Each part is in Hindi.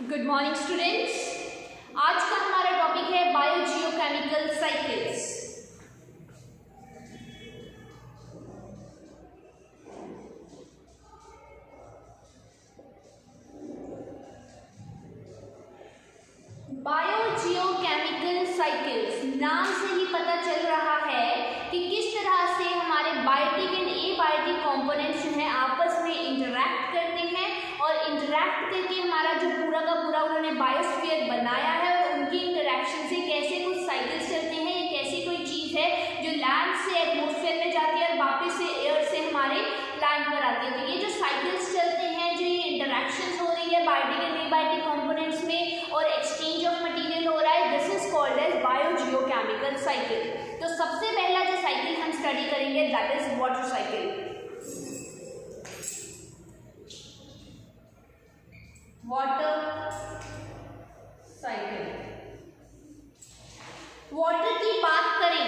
Good morning students. आज का हमारा टॉपिक है बायोजियोकेमिकल साइकिल्स। बायोजियोकेमिकल साइकिल्स नाम से ही पता चल रहा है कि किस तरह से हमारे बायोटिक एंड एबायोटिक कंपोनेंट्स जो हैं आपस में इंटरैक्ट करते हैं और इंटरैक्ट करके हमारा जो पूरा का पूरा उन्होंने बायोस्फीयर बनाया है और उनकी इंटरैक्शन से कैसे कुछ साइकिल्स चलते हैं। ये कैसी कोई चीज़ है जो लैंड से एटमॉस्फेयर में जाती है और वापस से एयर से हमारे लैंड पर आती है। तो ये जो साइकिल्स चलते हैं, जो ये इंटरैक्शन हो रही है बायोटिक एंड एबायोटिक कंपोनेंट्स में और एक्सचेंज ऑफ मटीरियल हो रहा है, this is called as biogeochemical cycle. तो सबसे पहला जो साइकिल हम स्टडी करेंगे that is water cycle. Water cycle, water की बात करें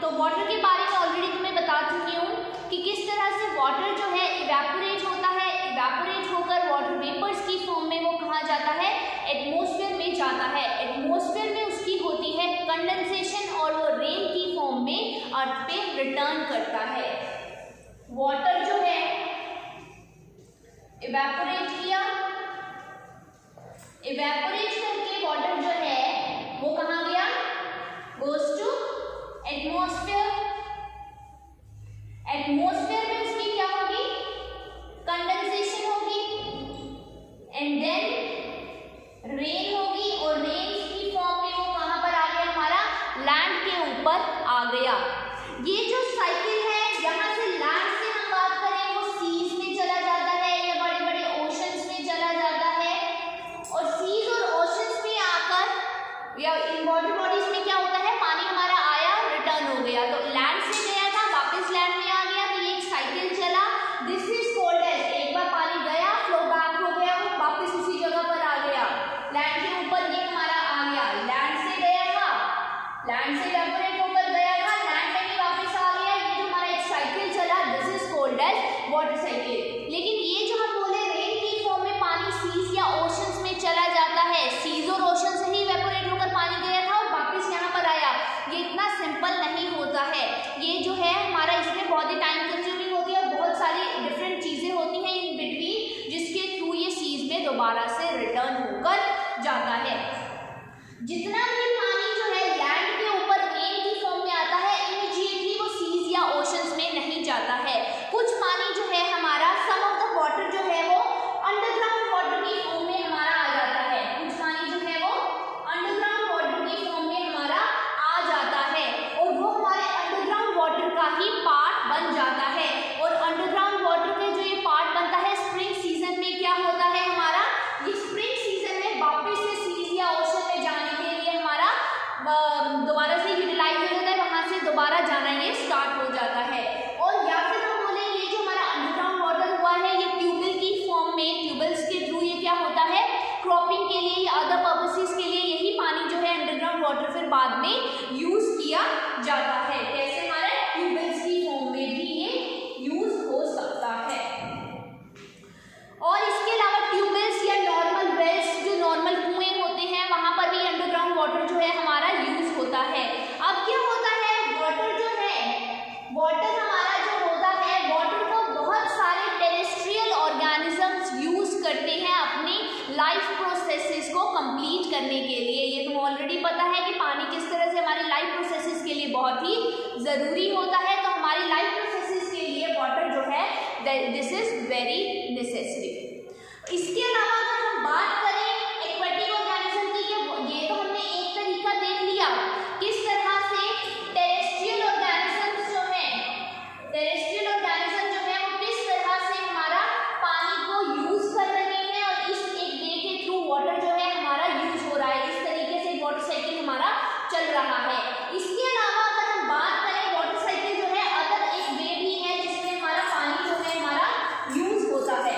तो वाटर के बारे में ऑलरेडी तुम्हें बता चुकी हूँ कि किस तरह से वाटर जो है इवेपोरेट होता है, इवेपोरेट होकर वाटर वेपर्स की फॉर्म में वो कहाँ जाता है, एटमॉस्फेयर में जाता है। एटमॉस्फेयर में उसकी होती है कंडेंसेशन और वो रेन की फॉर्म में अर्थ पे रिटर्न करता है। वाटर जो है इवेपोरेट किया, इवेपोरेट करके वाटर जो है वो कहाँ गया, गोज टू एटमॉस्फेयर। एटमॉस्फेयर में उसकी क्या होगी, कंडेंसेशन होगी एंड देन रेन होगी और रेन की फॉर्म में वो कहाँ पर आ गया, हमारा लैंड के ऊपर आ गया। ये जो साइकिल है यहाँ से लैंड से हम बात करें वो सीज में चला जाता है या बड़े बड़े ओशंस में चला जाता है और सीज और ओशंस में आकर या इन वाटर बॉडीज में क्या होता है, पानी हमारा आया रिटर्न हो गया। तो लैंड से गया था वापस लैंड में आ गया, तो ये एक साइकिल चला। दिस इज कॉल्ड एज, एक बार पानी गया फ्लो बैक हो गया, वो वापस उसी जगह पर आ गया, लैंड के ऊपर ये हमारा आ गया। लैंड से गया था, लैंड से इवेपोरेट होकर गया था, लैंड में भी वापस आ गया। ये जो हमारा एक साइकिल चला this is called as water cycle. लेकिन ये जो हम बोले रेन की फॉर्म में पानी सीज या ओशंस में चला जाता है, सीज और ओशन से ही इवेपोरेट होकर पानी गया था और वापस यहाँ पर आया, ये इतना सिंपल नहीं होता है। ये जो है हमारा इसमें बहुत ही टाइम कंज्यूमिंग होती है, बहुत सारी डिफरेंट चीजें होती हैं इन बिटवीन जिसके थ्रू ये सीज में दोबारा से रिटर्न होकर जाता है। जितना भी पानी जो है लैंड के ऊपर रेन की फॉर्म में आता है इमीडिएटली वो सीज या ओशंस में नहीं जाता है। कुछ पानी जो है हमारा सम ऑफ द वाटर जो है वो अंडरग्राउंड वाटर की फॉर्म में हमारा आ जाता है। कुछ पानी जो है वो अंडरग्राउंड वाटर की फॉर्म में हमारा आ जाता है और वो हमारे अंडरग्राउंड वाटर का ही पार्ट बन जाता है। और अंडरग्राउंड वाटर का जो ये पार्ट बनता है स्प्रिंग सीजन में क्या होता है हमारा, ये स्प्रिंग सीजन में वापस से सीज या ओशन में जाने के लिए हमारा दोबारा से यूटिलाइज हो जाता है, वहां से दोबारा जाना ये स्टार्ट हो जाता है। और या फिर हम बोले ये जो हमारा अंडरग्राउंड वाटर हुआ है ये ट्यूबवेल की फॉर्म में, ट्यूबवेल्स के थ्रू ये क्या होता है, क्रॉपिंग के लिए या अदर पर्पसेस के लिए यही पानी जो है अंडरग्राउंड वाटर फिर बाद में यूज किया जाता है। कैसे, हमारे ट्यूबवेल्स की फॉर्म में भी ये यूज हो सकता है। और इसके अलावा ट्यूबवेल्स या नॉर्मल वेल्स, जो नॉर्मल कुएं होते हैं वहां पर भी अंडरग्राउंड वाटर जो है हमारा यूज होता है। अब क्या होता है, वाटर जो है, वाटर हमारा जो होता है, वाटर को बहुत सारे टेरेस्ट्रियल ऑर्गेनिजम्स यूज करते हैं अपनी लाइफ प्रोसेसेस को कंप्लीट करने के लिए। ये तो ऑलरेडी पता है कि पानी किस तरह से हमारी लाइफ प्रोसेसेस के लिए बहुत ही जरूरी होता है। तो हमारी लाइफ प्रोसेसेस के लिए वाटर जो है दिस इज वेरी नेसेसरी। इसके अलावा अगर हम बात करें एक्वेटिक ऑर्गेनिज्म की, ये तो हमने एक तरीका देख लिया किस तरह से टेरेस्ट्रियल ऑर्गेनिजम्स जो है, टेरेस्ट्रियल ऑर्गेनिज्म जो है वो किस तरह से हमारा पानी को यूज कर रहे हैं और इस एक वे के थ्रू वाटर जो है हमारा यूज हो रहा है। इस तरीके से वाटर साइकिल हमारा चल रहा है। इसके अलावा अगर हम बात करें वाटर साइकिल जो है अदर एक वे भी है जिसमें हमारा पानी जो है हमारा यूज होता है।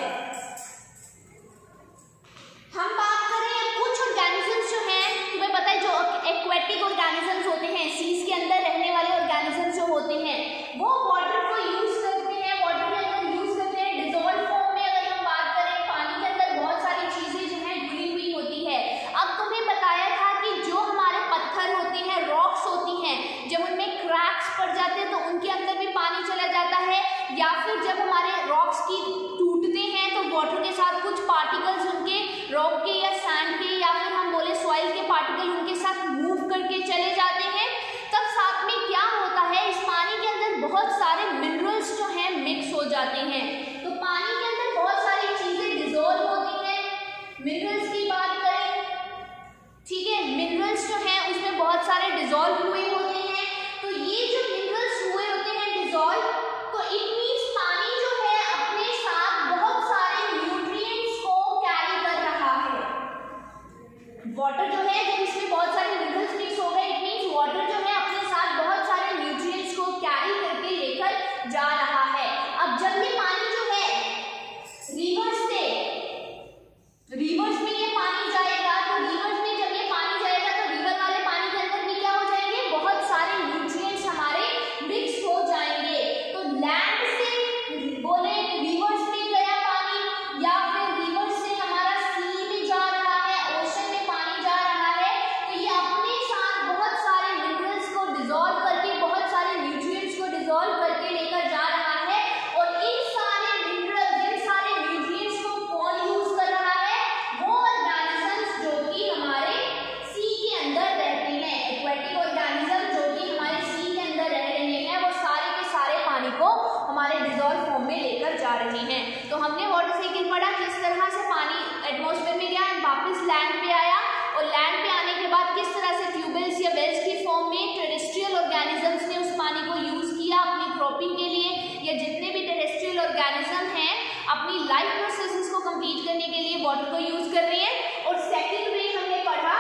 अपनी लाइफ प्रोसेसेस को कंप्लीट करने के लिए वाटर को यूज कर रहे हैं। और सेकंड वे हमने पढ़ा,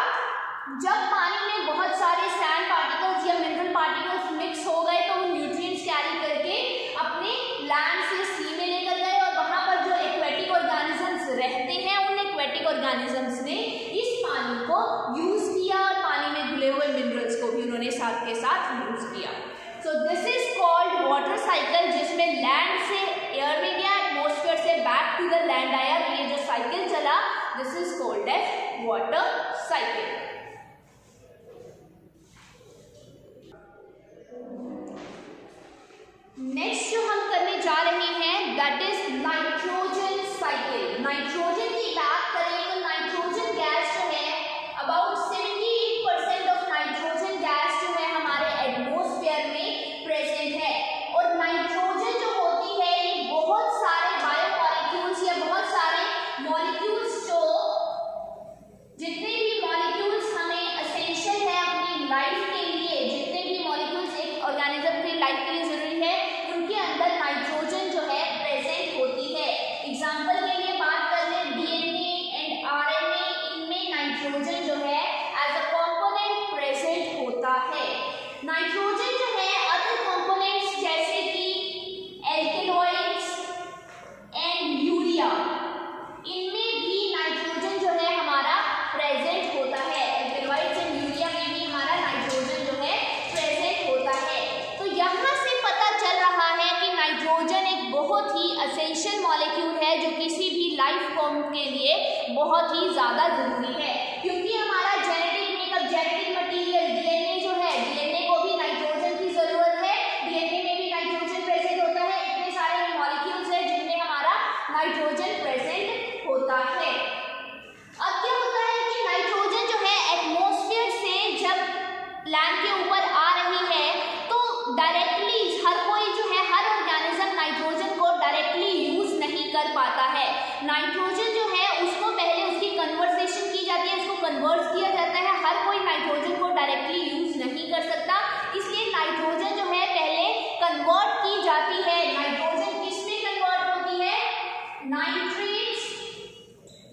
जब पानी में बहुत सारे सैंड पार्टिकल्स या मिनरल पार्टिकल्स मिक्स हो गए तो वो न्यूट्रिएंट्स कैरी करके अपने लैंड से सी में लेकर गए, और वहां पर जो एक्वेटिक ऑर्गेनिजम्स रहते हैं उन एक्वेटिक ऑर्गेनिजम्स ने इस पानी को यूज किया और पानी में घुले हुए मिनरल्स को भी उन्होंने साथ के साथ यूज किया। So this is called water cycle, जिसमें लैंड से एयर में गया, एटमॉस्फेयर से बैक टू द लैंड आया, ये जो साइकिल चला this is called as water cycle. Next जो हम करने जा रहे हैं that is nitrogen cycle. Nitrogen की बात करें तो नाइट्रोजन गैस जो है अबाउट 78% ऑफ नाइट्रोजन गैस जो है हमारे एटमॉस्फेयर में प्रेजेंट है। और नाइट्रोजन जो होती है ये बहुत सारे बायोमॉलिक्यूल्स या बहुत सारे मॉलिक्यूल्स जो जितने भी मॉलिक्यूल्स हमें एसेंशियल है अपनी लाइफ के लिए, जितने भी मॉलिक्यूल्स एक ऑर्गेनिज्म की लाइफ के लिए जरूरी है उनके अंदर नाइट्रोजन जो है प्रेजेंट होती है। एग्जांपल के लिए बात कर लें डीएनए एंड आरएनए, इनमें नाइट्रोजन जो है एज अ कंपोनेंट प्रेजेंट होता है। नाइट्रोजन जो है अदर कंपोनेंट्स जैसे कि एल्केनॉइड्स एंड यूरिया, इनमें भी नाइट्रोजन जो है हमारा प्रेजेंट होता है। एल्केनॉइड्स एंड यूरिया में भी हमारा नाइट्रोजन जो है प्रेजेंट होता है। तो यहाँ से पता चल रहा है कि नाइट्रोजन एक बहुत ही एसेंशियल मॉलिक्यूल है जो किसी भी लाइफ फॉर्म के लिए बहुत ही ज्यादा जरूरी है, क्योंकि हमारा genetic makeup, genetic material DNA जो है, डीएनए को भी नाइट्रोजन की जरूरत है, डीएनए में भी नाइट्रोजन प्रेजेंट होता है। इतने सारे मॉलिक्यूल्स हैं जिनमें हमारा नाइट्रोजन प्रेजेंट होता है। अब क्या होता है कि नाइट्रोजन जो है एटमॉस्फेयर से जब लैंड के ऊपर आ रही है तो डायरेक्टली हर कोई जो है, हर ऑर्गेनिज्म नाइट्रोजन को डायरेक्टली यूज नहीं कर पाता है। नाइट्रोजन जो है उसको पहले उसकी कन्वर्सेशन की जाती है, उसको कन्वर्ट किया जाता है। हर कोई नाइट्रोजन को डायरेक्टली यूज नहीं कर सकता, इसलिए नाइट्रोजन जो है पहले कन्वर्ट की जाती है। नाइट्रोजन किसमें कन्वर्ट होती है? नाइट्रेट्स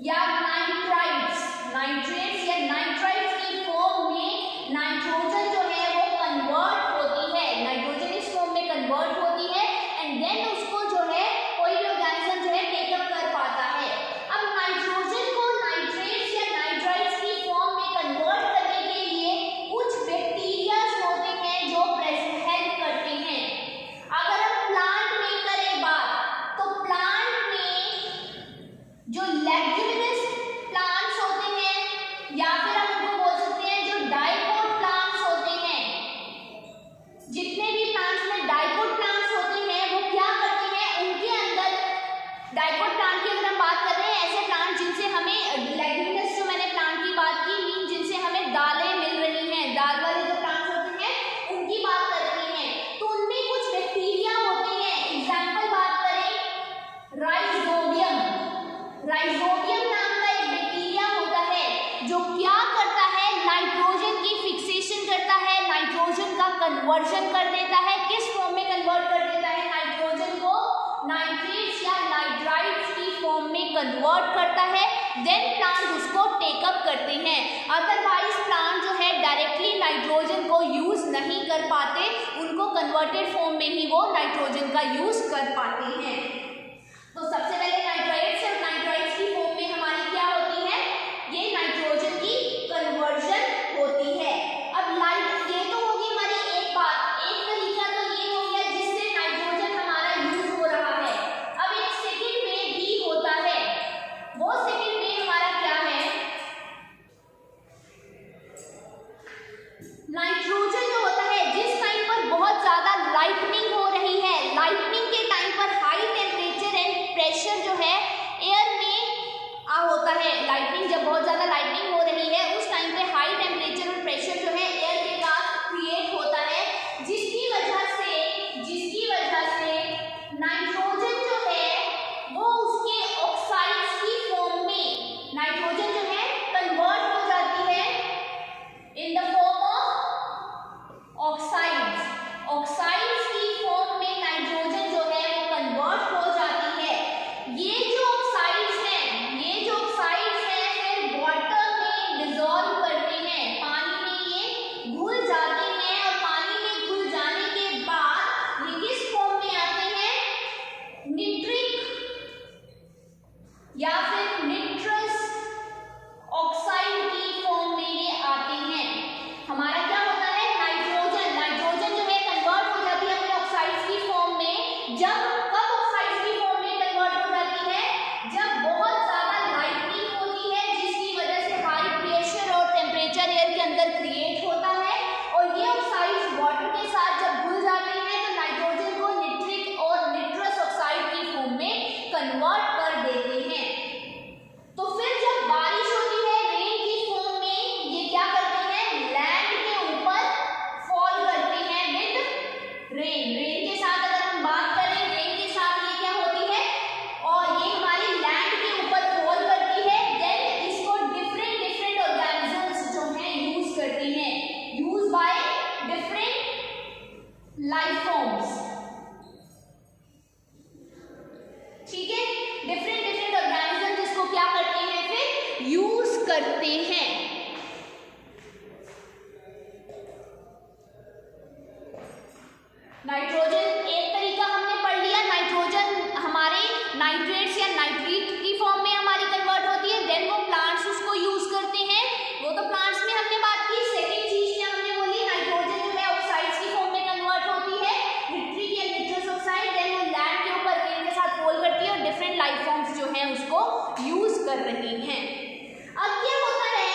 या नाइट्राइट्स, नाइट्रेट्स या नाइट्राइट्स की फॉर्म में नाइट्रोजन जो है वो कन्वर्ट होती है। नाइट्रोजन इस फॉर्म में कन्वर्ट होती है एंड देन उसको जो है कोई भी ऑर्गेनिज्म जो है टेकअप कर पाता है। अब नाइट्रोजन को नाइट्रेट्स या नाइट्राइट्स की फॉर्म में कन्वर्ट करने के लिए कुछ बैक्टीरियाज होते हैं जो हेल्प करते हैं। अगर हम प्लांट में करें बात तो प्लांट में जो लेग्यूमिनस प्लांट्स होते हैं या फिर हम उनको बोल सकते हैं जो डाइकोट प्लांट्स होते हैं, जितने भी प्लांट्स में डाइकोट प्लांट्स होते हैं वो क्या करते हैं, उनके अंदर डाइकोट प्लांट की अगर हम बात कर रहे हैं, ऐसे प्लांट जिनसे हमें लेग्यूमिनस जो मैंने प्लांट की बात की मीन जिनसे हमें दालें मिल रही हैं, दाल वाले जो प्लांट्स होते हैं उनकी बात कर रही हैं, तो उनमें कुछ बैक्टीरिया होते हैं। एग्जाम्पल बात करें राइजोबियम, राइजोबियम नाम का एक बैक्टीरिया होता है जो क्या करता है, नाइट्रोजन की फिक्सेशन करता है, नाइट्रोजन का कन्वर्जन कर देता है। किस फॉर्म में कन्वर्ट कर देता है? नाइट्रोजन को नाइट्रेट्स या नाइट्राइट्स की फॉर्म में कन्वर्ट करता है, देन प्लांट उसको टेकअप करते हैं। अदरवाइज प्लांट जो है डायरेक्टली नाइट्रोजन को यूज नहीं कर पाते, उनको कन्वर्टेड फॉर्म में ही वो नाइट्रोजन का यूज कर पाते हैं। तो सबसे पहले नाइट्राइट्स और नाइट्राइट्स की फॉर्म में हमारी क्या होती है, ये नाइट्रोजन की कन्वर्जन होती है। अब लाइट ये तो होगी हमारी एक बात, एक तरीका तो ये हो गया जिससे नाइट्रोजन हमारा यूज हो रहा है। अब एक सेकंड वे भी होता है, वो सेकंड वे हमारा क्या है, नाइट्रोजन जो होता है जिस टाइम पर बहुत ज्यादा लाइटनिंग हो रही है, लाइटनिंग के टाइम पर हाई टेम्परेचर एंड प्रेशर जो है या फिर निट्रस ऑक्साइड की फॉर्म में ये आते हैं। हमारा क्या होता है, नाइट्रोजन जो है कन्वर्ट हो जाती है अपने ऑक्साइड्स की फॉर्म में। जब कब ऑक्साइड्स की फॉर्म में कन्वर्ट हो जाती है, जब बहुत ज्यादा लाइटनिंग होती है, जिसकी वजह से हाई प्रेशर और टेम्परेचर एयर के अंदर क्रिएट होता है, और ये ऑक्साइड्स वाटर के साथ जब घुल जाते हैं तो नाइट्रोजन को निट्रिक और निट्रस ऑक्साइड की फॉर्म में कन्वर्ट कर देते हैं। तो फिर जब बारिश होती है रेन की फॉर्म में, ये क्या करते हैं, लैंड के ऊपर फॉल करते हैं विद रेन के साथ। अगर हम बात करें रेन के साथ, ये क्या होती है, और ये हमारी लैंड के ऊपर फॉल करती है। देन इसको डिफरेंट ऑर्गेनिजम्स जो हैं यूज करते हैं, use by different life forms. ठीक है, डिफरेंट ऑर्गेनिज्म इसको क्या करते हैं, फिर यूज करते हैं। नाइट्रोजन एक तरीका हमने पढ़ लिया, नाइट्रोजन हमारे नाइट्रेट्स या नाइट्रेट की फॉर्म में हमारी कन्वर्ट होती है। देन वो प्लांट्स उसको यूज करते हैं, वो तो प्लांट्स में हमने बात की। सेकेंड चीज क्या हमने बोली, नाइट्रोजन जो है ऑक्साइड्स की फॉर्म में कन्वर्ट होती है, निट्रिक या निट्रस ऑक्साइड। देन वो लैंड के ऊपर रेन के साथ फॉल करती है और डिफरेंट लाइफ फॉर्म्स जो हैं उसको यूज कर रही हैं। अब क्या होता है,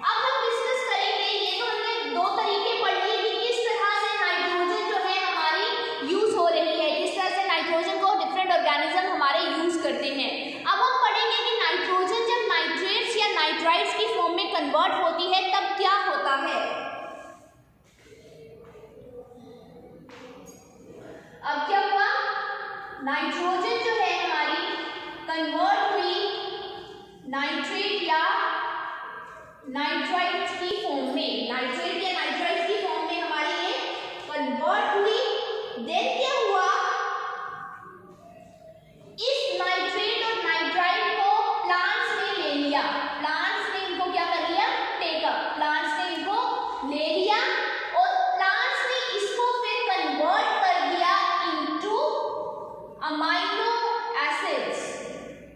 अब हम डिस्कस करेंगे, ये तो हमने दो तरीके पढ़ लिए कि किस तरह से नाइट्रोजन जो है हमारी यूज हो रही है, किस तरह से नाइट्रोजन को डिफरेंट ऑर्गेनिज्म हमारे यूज करते हैं। अब हम पढ़ेंगे कि नाइट्रोजन जब नाइट्रेट्स या नाइट्राइट्स की फॉर्म में कन्वर्ट होती है तब क्या होता है। अब क्या हुआ, नाइट्रोजन जो है हमारी कन्वर्ट हुई नाइट्रेट या नाइट्राइट की फॉर्म में, नाइट्रेट या नाइट्राइट की फॉर्म में हमारी ये कन्वर्ट हुई। देन क्या हुआ, इस नाइट्रेट और नाइट्राइट को प्लांट्स ने ले लिया, प्लांट्स ने इनको क्या कर लिया, टेकअप, प्लांट्स ने इनको ले लिया और प्लांट्स ने इसको फिर कन्वर्ट कर दिया इनटू अमाइनो एसिड्स।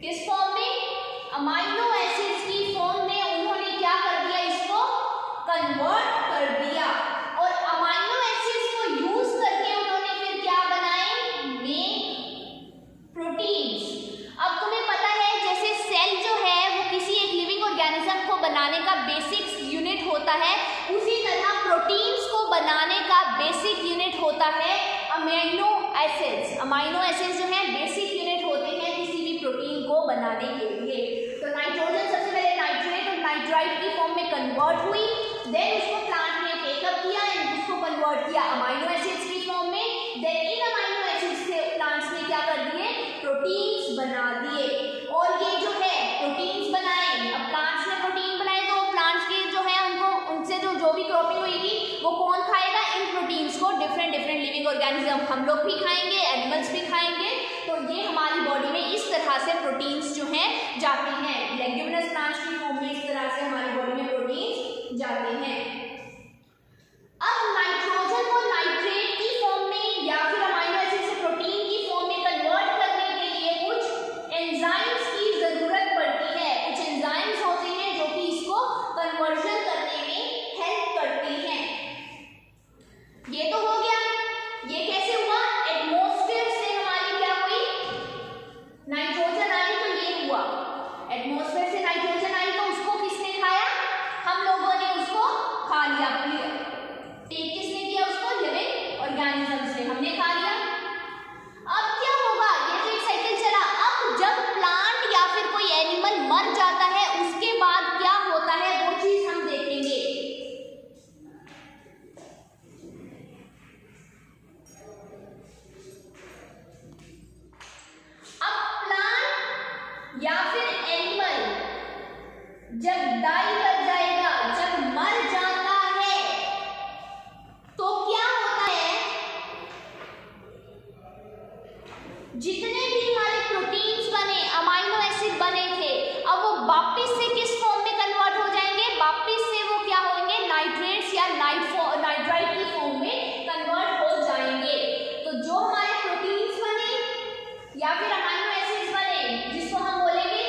किस फॉर्म में, अमाइनो एसिड्स की फॉर्म में उन्होंने क्या कर दिया, इसको कन्वर्ट कर दिया। और अमाइनो एसिड्स को यूज करके उन्होंने फिर क्या बनाए, प्रोटीन्स। अब तुम्हें पता है जैसे सेल जो है वो किसी एक लिविंग ऑर्गेनिज्म को बनाने का बेसिक यूनिट होता है, उसी तरह प्रोटीन्स को बनाने का बेसिक यूनिट होता है अमाइनो एसिड्स। अमाइनो एसिड्स जो है बेसिक यूनिट होते हैं किसी भी प्रोटीन को बनाने के लिए। तो नाइट्रोजन सबसे पहले नाइट्रेट और नाइट्राइट की फॉर्म में कन्वर्ट हुई, देन उसको प्लांट ने टेकअप किया एंड उसको कन्वर्ट किया अमाइनो एसिड्स की फॉर्म में। देन इन अमाइनो एसिड्स से प्लांट्स ने क्या कर दिए, प्रोटीन्स बना दिए। और ये जो है प्रोटीन्स बनाए, अब प्लांट्स ने प्रोटीन बनाए तो प्लांट्स के जो है उनको उनसे जो भी क्रॉपिंग होगी वो कौन खाएगा, इन प्रोटीन्स को डिफरेंट लिविंग ऑर्गेनिज्म, हम लोग भी खाएंगे, एनिमल्स भी खाएंगे। तो ये हमारी बॉडी में इस तरह से प्रोटीन्स जो हैं जाते हैं, लेग्यूमिनस प्लांट्स की फॉर्म में इस तरह से हमारी बॉडी में प्रोटीन्स जाते हैं। अब नाइट्रोजन को नाइट्रेट की फॉर्म में या फिर अमाइनो एसिड से प्रोटीन की फॉर्म में कन्वर्ट करने के लिए कुछ एंजाइम्स की जरूरत पड़ती है। कुछ एंजाइम्स होते हैं जो कि इसको कन्वर्जन करने में हेल्प करते हैं। ये तो हो गया, ये कैसे हुआ, एटमॉस्फेयर से हमारी क्या हुई, नाइट्रोजन आई, तो ये हुआ एटमॉस्फेयर से नाइट्रोजन आई तो उसको किसने खाया, हम लोगों ने उसको खा लिया। टेक किसने किया उसको, लिविंग ऑर्गेनिज्म्स ने, हमने खा लिया। अब क्या होगा, ये तो एक साइकिल चला। अब जब प्लांट या फिर कोई एनिमल मर जाता है उसके बाद क्या होता है वो चीज हम देखेंगे। अब प्लांट या फिर एनिमल जब डाई कर जाएगा, जब मर जाता है तो क्या होता है, जितने भी हमारे प्रोटीन्स बने, अमाइनो एसिड बने थे, अब वो वापस से किस फॉर्म में कन्वर्ट हो जाएंगे, वापस से वो क्या होंगे, नाइट्रेट्स या नाइट्राइट की फॉर्म में कन्वर्ट हो जाएंगे। तो जो हमारे प्रोटीन्स बने या फिर अमाइनो एसिड्स बने जिसको हम बोलेंगे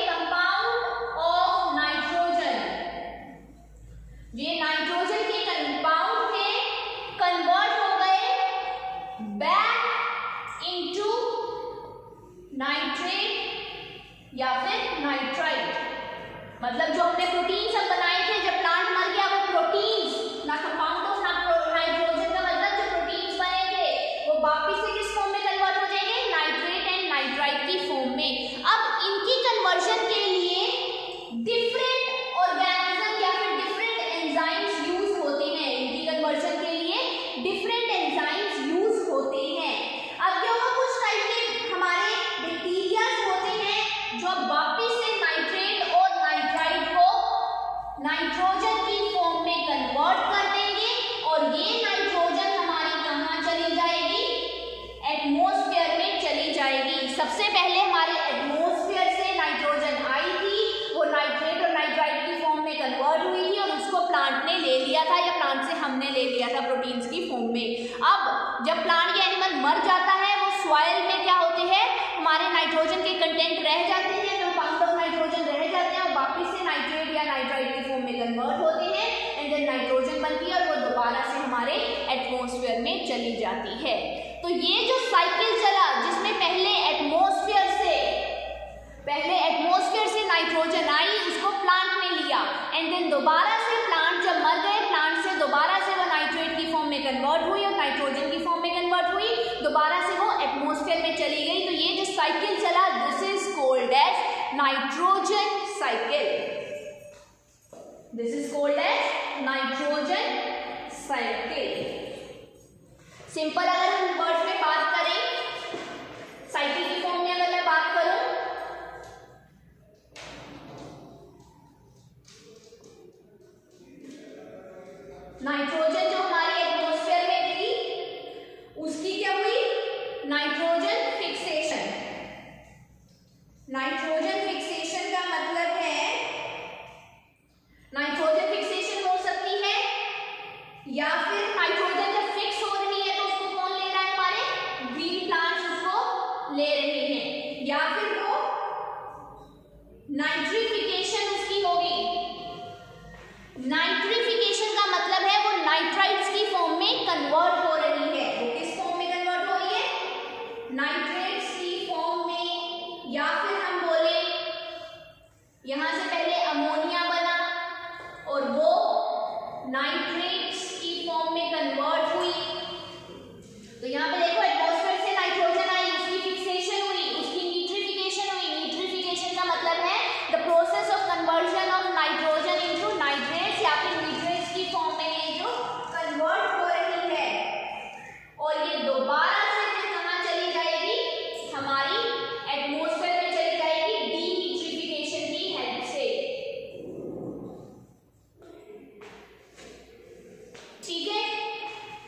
नाइट्राइट, मतलब जो हमने प्रोटीन सब बनाए थे जब प्लांट मर गया वो प्रोटीन्स, ना कंपाउंड ऑफ नाइट्रोजन का मतलब जो प्रोटीन्स बने थे वो वापिस से किस फॉर्म में कन्वर्ट हो जाएंगे, नाइट्रेट एंड नाइट्राइट की फॉर्म में। अब इनकी कन्वर्जन के लिए डिफरेंट ऑर्गेनिज्म या फिर डिफरेंट एंजाइम्स यूज होते हैं, इनकी कन्वर्जन के लिए डिफरेंट एंजाइम्स यूज होते हैं। अब क्या होगा, कुछ टाइप के हमारे बैक्टीरियाज होते हैं जो वापिस से नाइट्रेट और नाइट्राइट को नाइट्रोजन की फॉर्म में कन्वर्ट कर देंगे और ये नाइट्रोजन हमारी कहाँ चली जाएगी, एटमॉस्फेयर में चली जाएगी। सबसे पहले हमारे एटमॉस्फेयर से नाइट्रोजन आई थी, वो नाइट्रेट और नाइट्राइट की फॉर्म में कन्वर्ट हुई थी और उसको प्लांट ने ले लिया था या प्लांट से हमने ले लिया था प्रोटीन्स की फॉर्म में। अब जब प्लांट या एनिमल मर जाता है वो सॉइल में क्या होते हैं, हमारे नाइट्रोजन के कंटेंट रह जाते हैं, कंपाउंड ऑफ नाइट्रोजन रह जाते हैं और वापिस से नाइट्रेट या नाइट्राइट की फॉर्म में कन्वर्ट होते हैं एंड देन नाइट्रोजन बनती है और वो दोबारा से हमारे एटमॉस्फेयर में चली जाती है। तो ये जो साइकिल चला जिसमें पहले एटमॉस्फेयर से नाइट्रोजन आई, उसको प्लांट ने लिया एंड देन दोबारा से प्लांट जब मर गए, प्लांट से दोबारा से वो नाइट्रेट की फॉर्म में कन्वर्ट हुई और नाइट्रोजन की फॉर्म में कन्वर्ट हुई, दोबारा से वो एटमॉस्फेयर में चली गई। तो ये जो साइकिल चला this is called as nitrogen cycle, this is called as nitrogen cycle. Simple अगर हम वर्ड्स में बात करें, साइकिल की फॉर्म में अगर मैं बात करूं, नाइट्रोजन जो हमारी एटमॉस्फेयर में थी उसकी क्या हुई, नाइट्रोजन फिक्सेशन। नाइट्रोजन फिक्सेशन का मतलब है, नाइट्रोजन फिक्सेशन हो सकती है या फिर नाइट्रोजन जब फिक्स हो रही है तो उसको कौन ले रहा है, हमारे ग्रीन प्लांट्स उसको ले रहे हैं, या फिर वो नाइट्रिफिकेशन उसकी होगी। नाइट्रिफिकेशन का मतलब है वो नाइट्राइट्स की फॉर्म में कन्वर्ट हो रही है। वो किस फॉर्म में कन्वर्ट हो रही है, नाइट्रेट्स की फॉर्म में, या फिर हम बोले यहां से पहले अमोनिया बना और वो नाइट्रेट्स की फॉर्म में कन्वर्ट हुई। तो यहाँ पे देखो एटमॉस्फेयर से नाइट्रोजन आई, उसकी फिक्सेशन हुई, उसकी न्यूट्रिफिकेशन हुई। न्यूट्रिफिकेशन का मतलब है the process of conversion of nitrogen into nitrates या फिर न्यूट्रिएंट्स की फॉर्म में ये जो कन्वर्ट हो रही है और ये दोबारा से फिर कहाँ चली जाएगी, हमारी एटमॉस्फेयर में चली जाएगी डीन्यूट्रिफिकेशन की हेल्प से। ठीक है,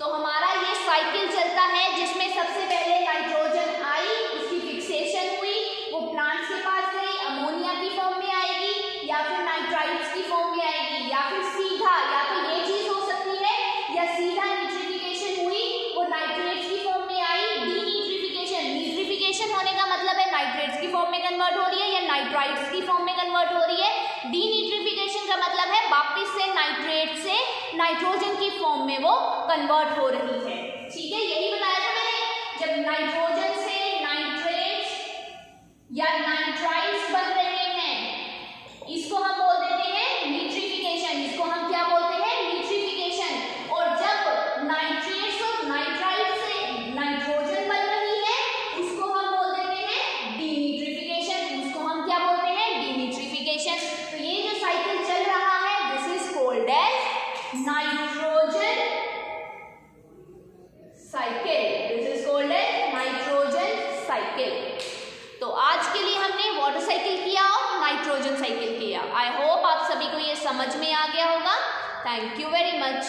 तो हमारा ये साइकिल चलता है जिसमें सबसे पहले नाइट्रोजन आई, उसकी फिक्सेशन हुई, वो प्लांट्स के पास गई, अमोनिया की फॉर्म में आएगी या फिर नाइट्राइट्स की फॉर्म में आएगी, या फिर सीधा, या तो ये चीज हो सकती है या सीधा न्यूट्रिफिकेशन हुई, वो नाइट्रेट्स की फॉर्म में आई, डीन्यूट्रिफिकेशन। न्यूट्रिफिकेशन होने का मतलब है नाइट्रेट्स की फॉर्म में कन्वर्ट हो रही है या नाइट्राइट्स की फॉर्म में कन्वर्ट हो रही है। डीन्यूट्रिफिकेशन का मतलब है वापिस से नाइट्रेट से नाइट्रोजन की फॉर्म में वो कन्वर्ट हो रही है। ठीक है, यही बताया था मैंने, जब नाइट्रोजन से नाइट्रेट्स या नाइट्राइट्स बन रहे हैं इसको हम बोल देते हैं न्यूट्रिफिकेशन, इसको हम क्या बोलते हैं, न्यूट्रिफिकेशन। और जब नाइट्रेट्स और नाइट्राइट से नाइट्रोजन बन रही है उसको हम बोल देते हैं डीन्यूट्रिफिकेशन, उसको हम क्या बोलते हैं, डीन्यूट्रिफिकेशन। तो ये जो साइकिल चल रहा है this is called as nitrogen cycle, this is called as nitrogen cycle. तो आज के लिए हमने वाटर साइकिल किया और नाइट्रोजन साइकिल किया। आई होप आप सभी को ये समझ में आ गया होगा। Thank you very much.